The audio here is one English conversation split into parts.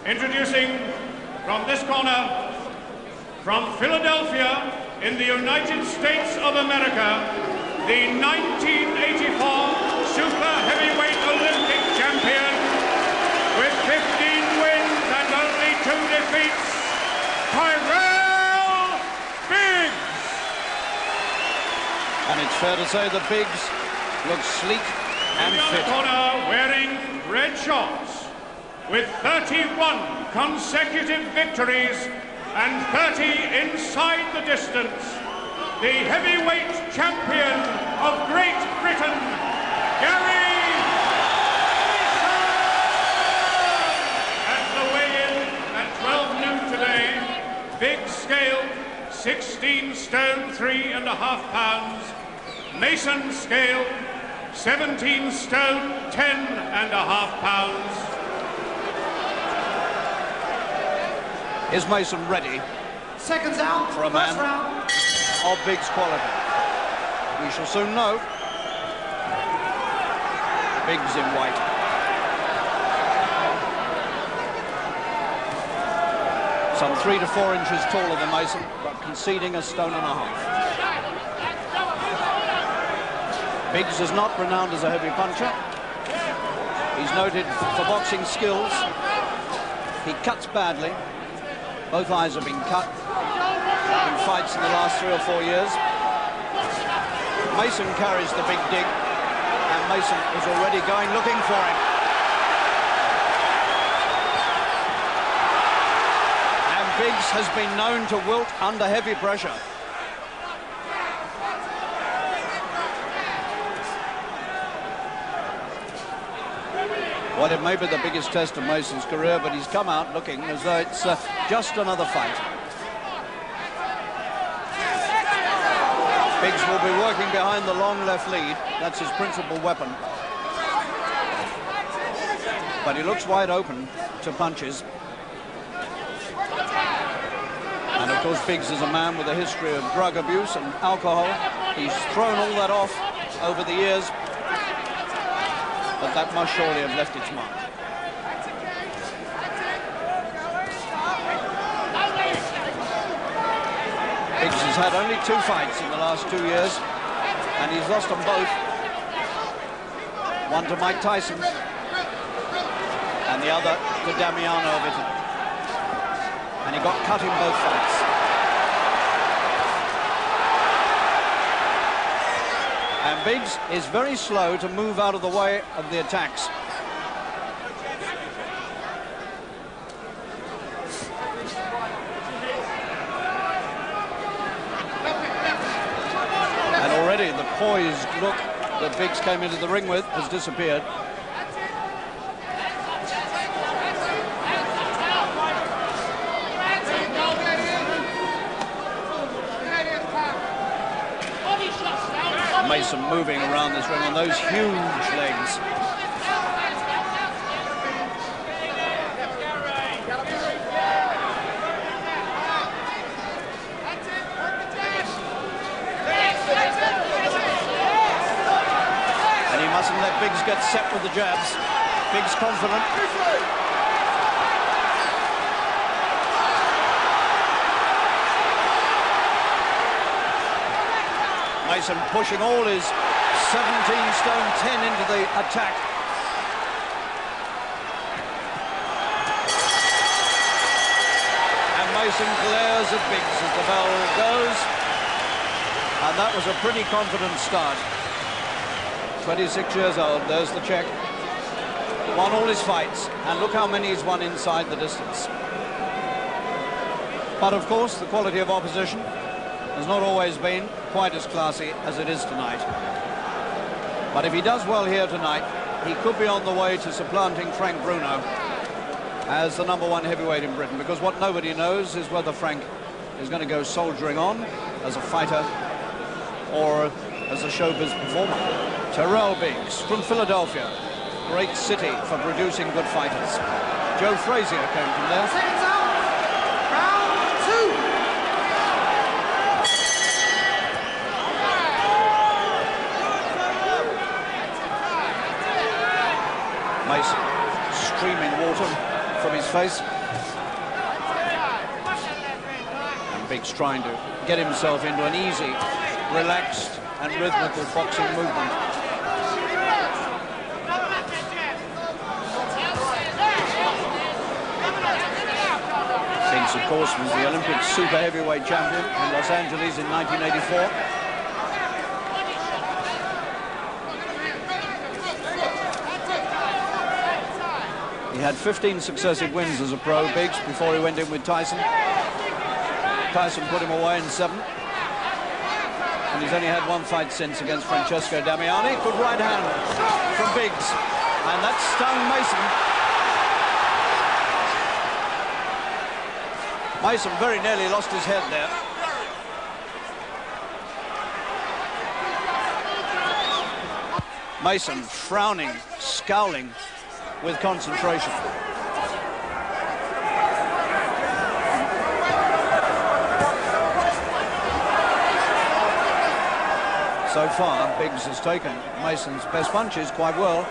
Introducing from this corner, from Philadelphia in the United States of America, the 1984 Super Heavyweight Olympic champion with 15 wins and only 2 defeats, TYRELL BIGGS. And it's fair to say that BIGGS looks sleek and fit. In the corner, wearing red shorts, with 31 consecutive victories and 30 inside the distance, the heavyweight champion of Great Britain, Gary. At the weigh-in at 12 noon today, BIGGS scaled 16 stone 3.5 pounds, Mason scaled 17 stone 10.5 pounds. Is Mason ready? Seconds out for a man round of BIGGS quality? We shall soon know. BIGGS in white. Some 3 to 4 inches taller than Mason, but conceding 1.5 stones. BIGGS is not renowned as a heavy puncher. He's noted for boxing skills. He cuts badly. Both eyes have been cut in fights in the last 3 or 4 years. Mason carries the big dig, and Mason is already going looking for him. And BIGGS has been known to wilt under heavy pressure. Well, it may be the biggest test of Mason's career, but he's come out looking as though it's just another fight. BIGGS will be working behind the long left lead. That's his principal weapon. But he looks wide open to punches. And of course, BIGGS is a man with a history of drug abuse and alcohol. He's thrown all that off over the years. But that must surely have left its mark. BIGGS has had only 2 fights in the last 2 years, and he's lost them both. One to Mike Tyson, and the other to Damiano of Italy. And he got cut in both fights. And BIGGS is very slow to move out of the way of the attacks. And already the poised look that BIGGS came into the ring with has disappeared. Mason moving around this ring on those huge legs. And he mustn't let BIGGS get set with the jabs. BIGGS confident. Mason pushing all his 17 stone 10 into the attack. And Mason glares at BIGGS as the bell goes. And that was a pretty confident start. 26 years old, there's the check. Won all his fights, and look how many he's won inside the distance. But of course, the quality of opposition has not always been quite as classy as it is tonight. But if he does well here tonight, he could be on the way to supplanting Frank Bruno as the #1 heavyweight in Britain, because what nobody knows is whether Frank is going to go soldiering on as a fighter or as a showbiz performer. TYRELL BIGGS from Philadelphia, great city for producing good fighters. Joe Frazier came from there. Seconds out. Round 2. Mason streaming water from his face. Biggs trying to get himself into an easy, relaxed and rhythmical boxing movement. Biggs, of course, was the Olympic super heavyweight champion in Los Angeles in 1984. He had 15 successive wins as a pro, Biggs, before he went in with Tyson. Tyson put him away in 7. And he's only had 1 fight since against Francesco Damiani. Good right hand from Biggs. And that stung Mason. Mason very nearly lost his head there. Mason frowning, scowling with concentration. So far, Biggs has taken Mason's best punches quite well.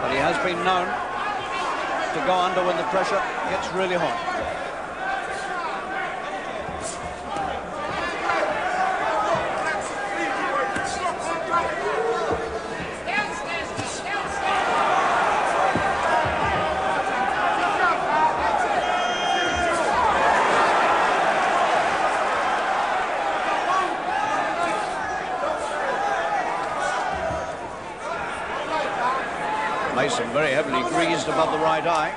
But he has been known to go under when the pressure gets really hot. Mason very heavily greased above the right eye.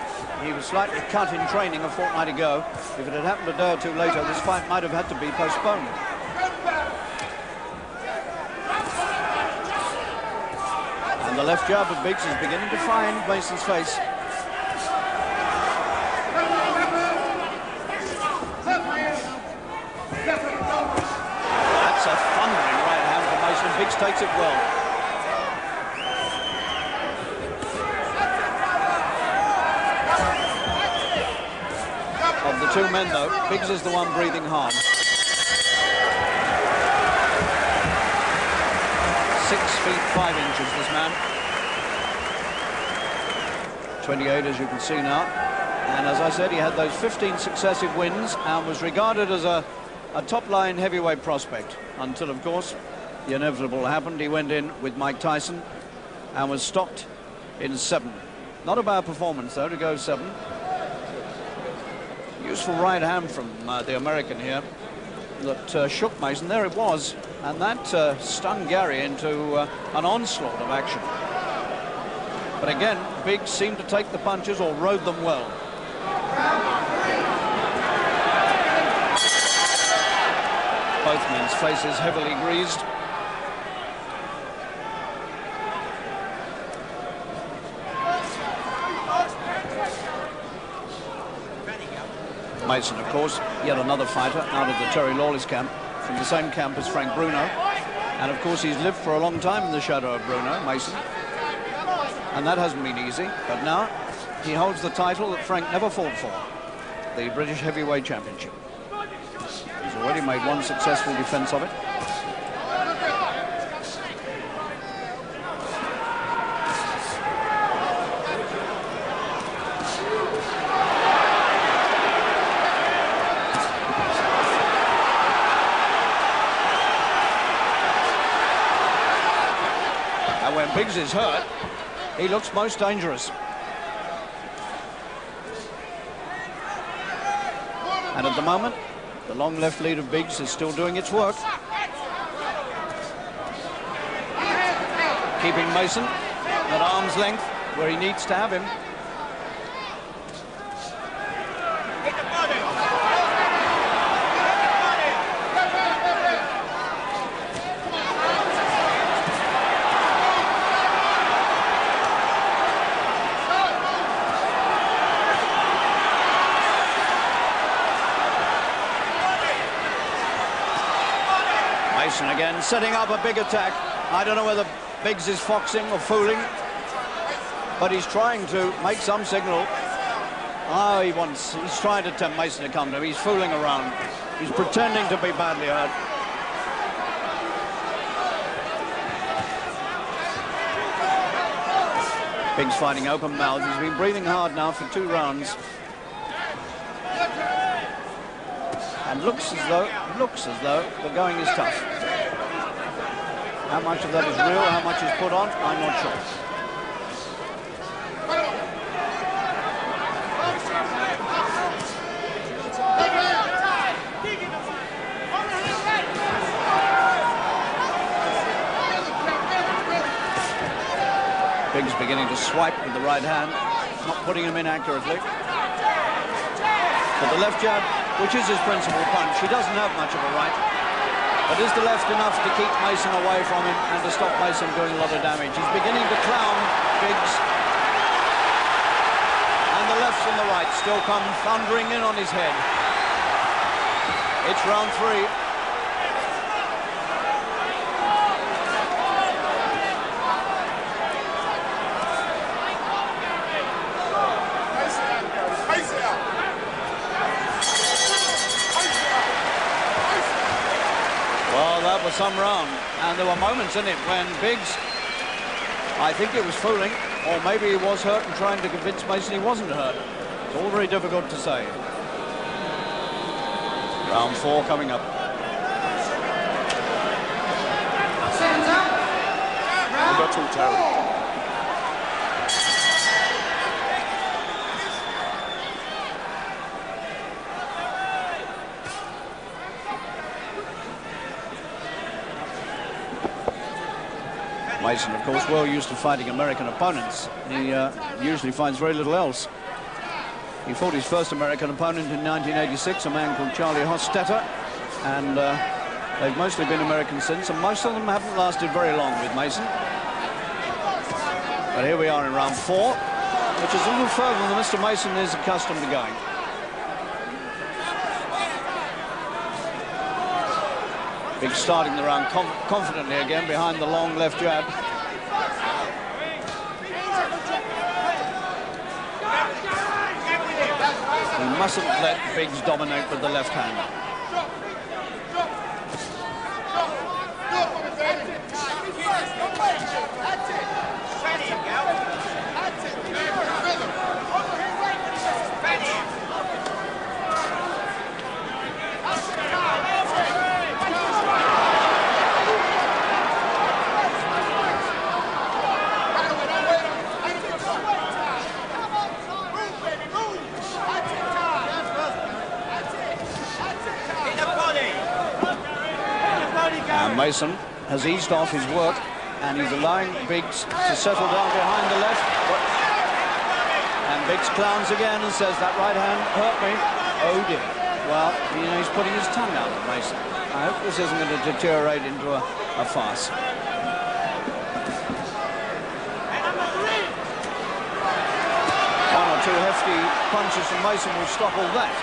He was slightly cut in training a fortnight ago. If it had happened a day or two later, this fight might have had to be postponed. And the left jab of Biggs is beginning to find Mason's face. That's a thundering right hand from Mason. Biggs takes it well. Of the two men, though, Biggs is the one breathing hard. 6 feet 5 inches, this man. 28, as you can see now. And as I said, he had those 15 successive wins and was regarded as a top-line heavyweight prospect until, of course, the inevitable happened. He went in with Mike Tyson and was stopped in 7. Not a bad performance, though, to go 7. Useful right hand from the American here that shook Mason. There it was, and that stung Gary into an onslaught of action. But again, Biggs seemed to take the punches or rode them well. Both men's faces heavily greased. Mason, of course, yet another fighter out of the TYRELL camp, from the same camp as Frank Bruno. And of course, he's lived for a long time in the shadow of Bruno, Mason. And that hasn't been easy, but now he holds the title that Frank never fought for, the British Heavyweight Championship. He's already made 1 successful defense of it. When Biggs is hurt, he looks most dangerous. And at the moment, the long left lead of Biggs is still doing its work. Keeping Mason at arm's length where he needs to have him. Mason again, setting up a big attack. I don't know whether Biggs is foxing or fooling, but he's trying to make some signal. Oh, he's trying to tempt Mason to come to him. He's fooling around. He's pretending to be badly hurt. Biggs fighting open mouth. He's been breathing hard now for 2 rounds. And looks as though the going is tough. How much of that is real, how much is put on, I'm not sure. Biggs beginning to swipe with the right hand, not putting him in accurately. But the left jab, which is his principal punch, he doesn't have much of a right. But is the left enough to keep Mason away from him and to stop Mason doing a lot of damage? He's beginning to clown Biggs. And the lefts and the right still come thundering in on his head. It's round 3. That was some round, and there were moments in it when Biggs, I think it was fooling, or maybe he was hurt and trying to convince Mason he wasn't hurt. It's all very difficult to say. Round 4 coming up. That's all terrible. Mason, of course, well used to fighting American opponents. He usually finds very little else. He fought his first American opponent in 1986, a man called Charlie Hostetter, and they've mostly been American since, and most of them haven't lasted very long with Mason. But here we are in round 4, which is a little further than Mr. Mason is accustomed to going. Biggs starting the round confidently again behind the long left jab. He mustn't let Biggs dominate with the left hand. Mason has eased off his work and he's allowing Biggs to settle down behind the left. And Biggs clowns again and says, that right hand hurt me. Oh dear. Well, you know, he's putting his tongue out at Mason. I hope this isn't going to deteriorate into a farce. One or two hefty punches from Mason will stop all that.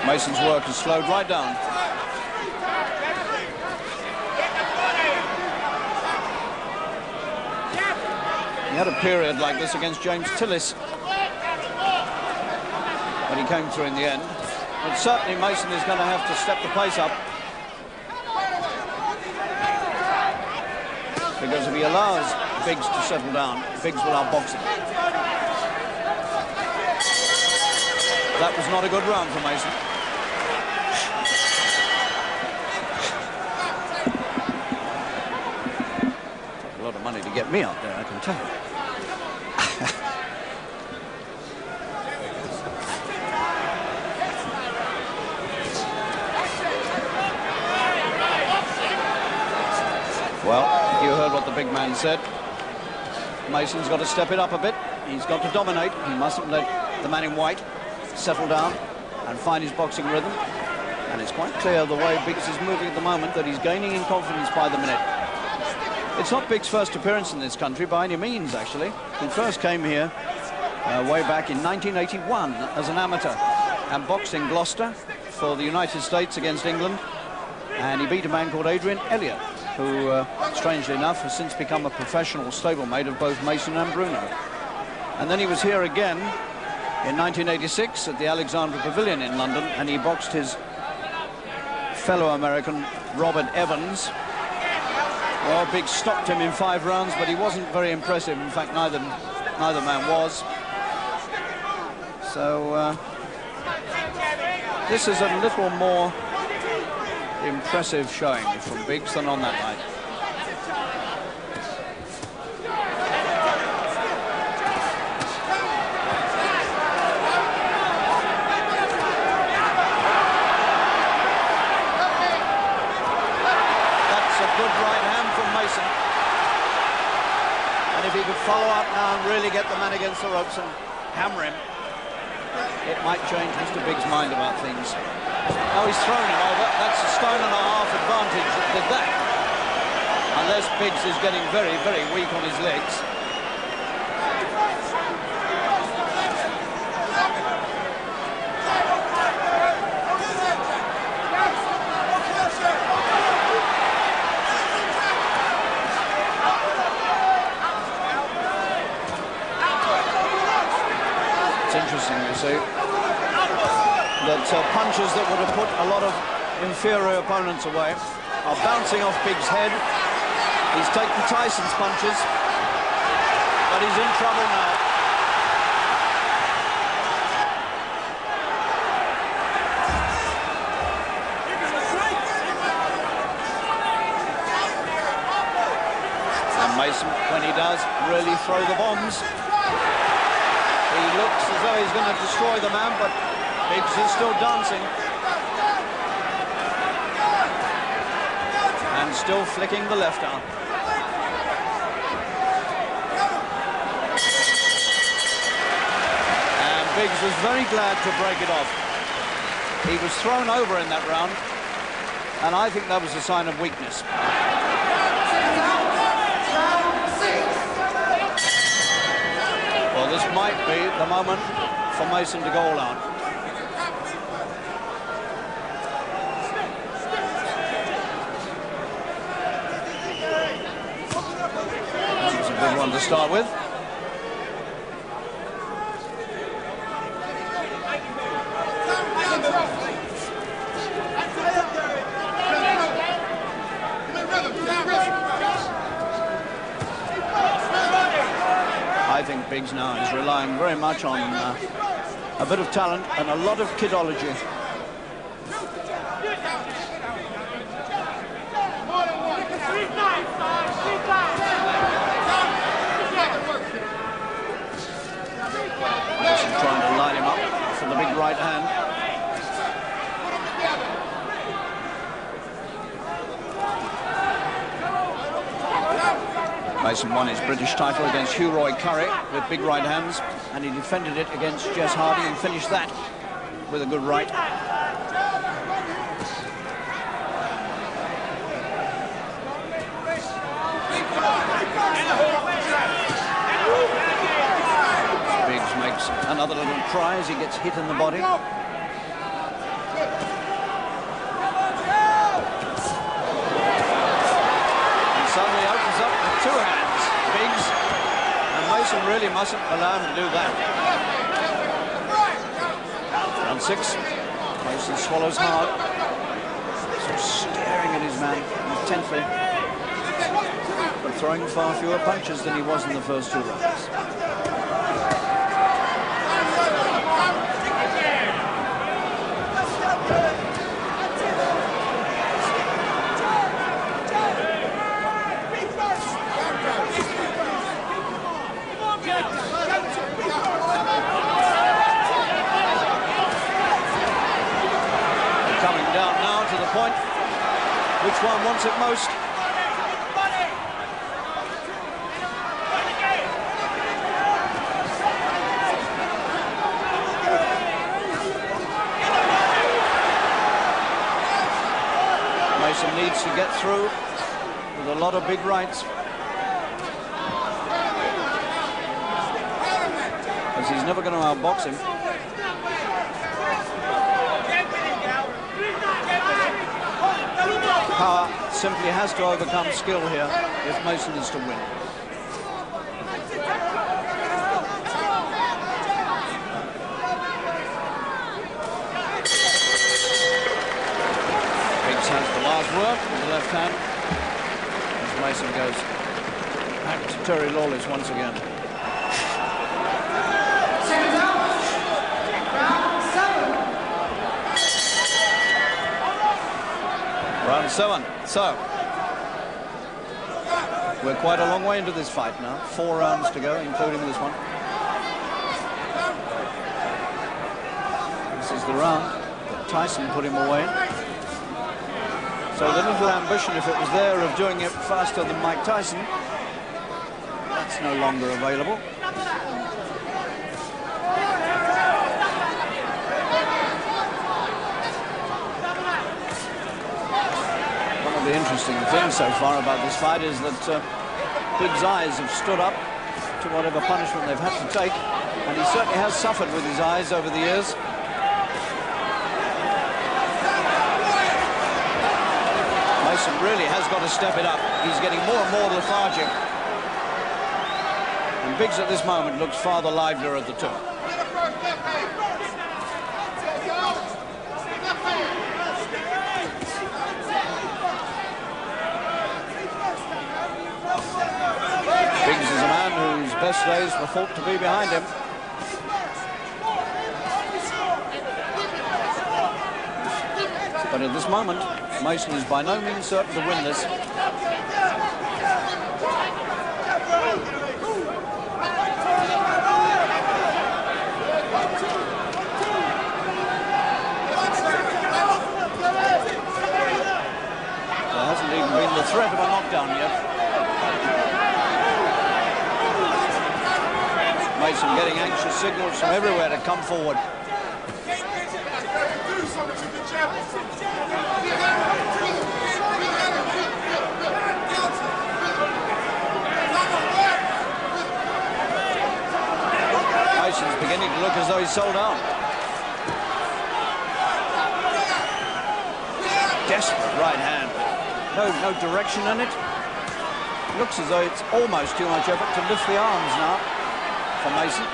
Mason's work has slowed right down. He had a period like this against James Tillis, but he came through in the end. But certainly Mason is going to have to step the pace up, because if he allows Biggs to settle down, Biggs will outbox him. That was not a good round for Mason. A lot of money to get me out there, I can tell you. Well, you heard what the big man said. Mason's got to step it up a bit. He's got to dominate. He mustn't let the man in white settle down and find his boxing rhythm. And it's quite clear the way Biggs is moving at the moment that he's gaining in confidence by the minute. It's not Biggs' first appearance in this country by any means, actually. He first came here way back in 1981 as an amateur and boxed in Gloucester for the United States against England, and he beat a man called Adrian Elliott. who, strangely enough, has since become a professional stablemate of both Mason and Bruno. And then he was here again in 1986 at the Alexandra Pavilion in London, and he boxed his fellow American, Robert Evans. Well, Biggs stopped him in 5 rounds, but he wasn't very impressive. In fact, neither man was. So this is a little more impressive showing from Biggs than on that night. That's a good right hand from Mason. And if he could follow up now and really get the man against the ropes and hammer him, it might change Mr. Biggs' mind about things. Now he's thrown him over. That's a 1.5 stone advantage that did that. Unless Biggs is getting very, very weak on his legs. It's interesting, you see, that punches that would have put a lot of inferior opponents away are bouncing off Biggs' head. He's taken Tyson's punches, but he's in trouble now. And Mason, when he does, really throw the bombs. He looks as though he's going to destroy the man, but Biggs is still dancing. And still flicking the left arm. And Biggs was very glad to break it off. He was thrown over in that round, and I think that was a sign of weakness. Well, this might be the moment for Mason to go all out. This is a good one to start with. I think Biggs now is relying very much on a bit of talent and a lot of kidology. Just trying to line him up for the big right hand. Mason won his British title against Hugh Roy Curry with big right hands, and he defended it against Jess Hardy and finished that with a good right. Biggs makes another little try as he gets hit in the body. Suddenly opens up with 2 hands, Biggs, and Mason really mustn't allow him to do that. Round 6, Mason swallows hard, sort of staring at his man intently, but throwing far fewer punches than he was in the first 2 rounds. Point. Which one wants it most? Mason needs to get through with a lot of big rights, as he's never going to outbox him. Power simply has to overcome skill here if Mason is to win. Biggs has the last word with the left hand as Mason goes back to Terry Lawless once again. Seconds out. Round 7. Round 7. So we're quite a long way into this fight now. 4 rounds to go, including this one. This is the round that Tyson put him away. So the little ambition, if it was there, of doing it faster than Mike Tyson, that's no longer available. One of the interesting things so far about this fight is that Biggs' eyes have stood up to whatever punishment they've had to take, and he certainly has suffered with his eyes over the years. Mason really has got to step it up. He's getting more and more lethargic. And Biggs at this moment looks far the livelier of the two. Biggs is a man whose best days were thought to be behind him. But at this moment, Mason is by no means certain to win this. There hasn't even been the threat of a knockdown yet. Mason getting anxious signals from everywhere to come forward. Mason's beginning to look as though he's sold out. Desperate right hand. No direction in it. Looks as though it's almost too much effort to lift the arms now for Mason.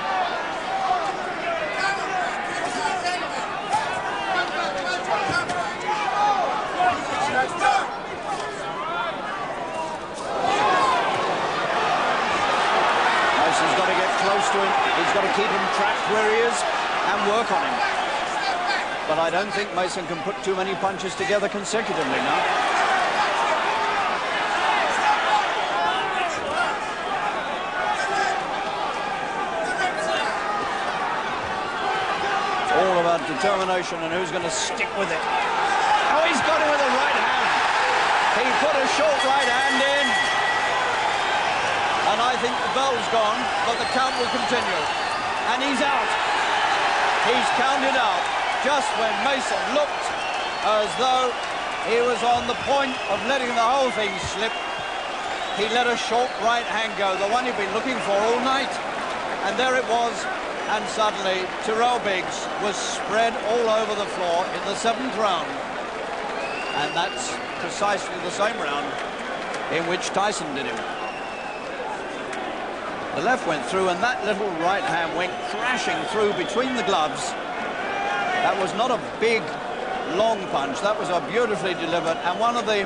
Mason's got to get close to him. He's got to keep him trapped where he is and work on him. But I don't think Mason can put too many punches together consecutively now. All about determination and who's going to stick with it. Oh, he's got him with a right hand. He put a short right hand in. And I think the bell's gone, but the count will continue. And he's out. He's counted out just when Mason looked as though he was on the point of letting the whole thing slip. He let a short right hand go, the one he'd been looking for all night. And there it was. And suddenly, TYRELL BIGGS was spread all over the floor in the 7th round. And that's precisely the same round in which Tyson did him. The left went through, and that little right hand went crashing through between the gloves. That was not a big, long punch. That was a beautifully delivered and one of the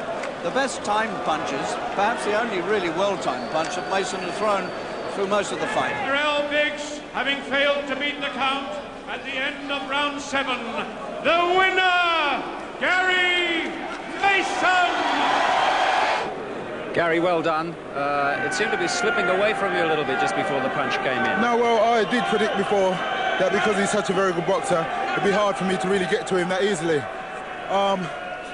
best timed punches, perhaps the only really well-timed punch that Mason has thrown through most of the fight. TYRELL BIGGS, having failed to beat the count at the end of round 7, the winner, Gary Mason! Gary, well done. It seemed to be slipping away from you a little bit just before the punch came in. No, well, I did predict before that because he's such a very good boxer, it'd be hard for me to really get to him that easily.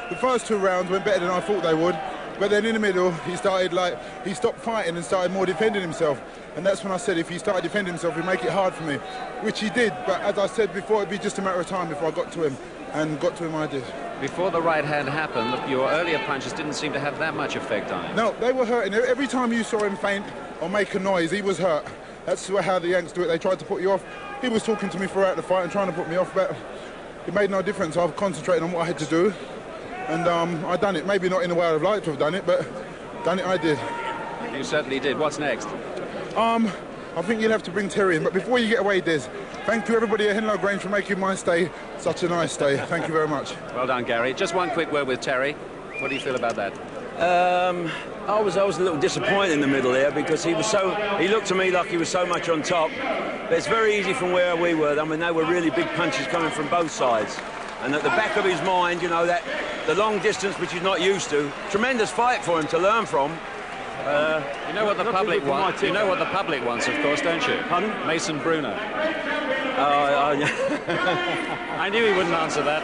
The first 2 rounds went better than I thought they would. But then in the middle, he stopped fighting and started more defending himself. And that's when I said if he started defending himself, he'd make it hard for me, which he did. But as I said before, it'd be just a matter of time before I got to him, and got to him I did. Before the right hand happened, your earlier punches didn't seem to have that much effect on him. No, they were hurting. Every time you saw him faint or make a noise, he was hurt. That's how the Yanks do it. They tried to put you off. He was talking to me throughout the fight and trying to put me off, but it made no difference. I've concentrated on what I had to do. and I done it. Maybe not in the way I'd like to have done it, but done it I did. You certainly did. What's next? I think you'll have to bring Terry in, but before you get away, Des, thank you everybody at Henlow Grange for making my stay such a nice day. Thank you very much. Well done, Gary. Just one quick word with Terry. What do you feel about that? I was a little disappointed in the middle there because he looked to me like he was so much on top. But it's very easy from where we were. I mean, they were really big punches coming from both sides. And at the back of his mind, you know, that the long distance, which he's not used to, tremendous fight for him to learn from. You know what the public wants. You know what the public wants, of course, don't you? Pardon? Mason Bruno. I knew he wouldn't answer that.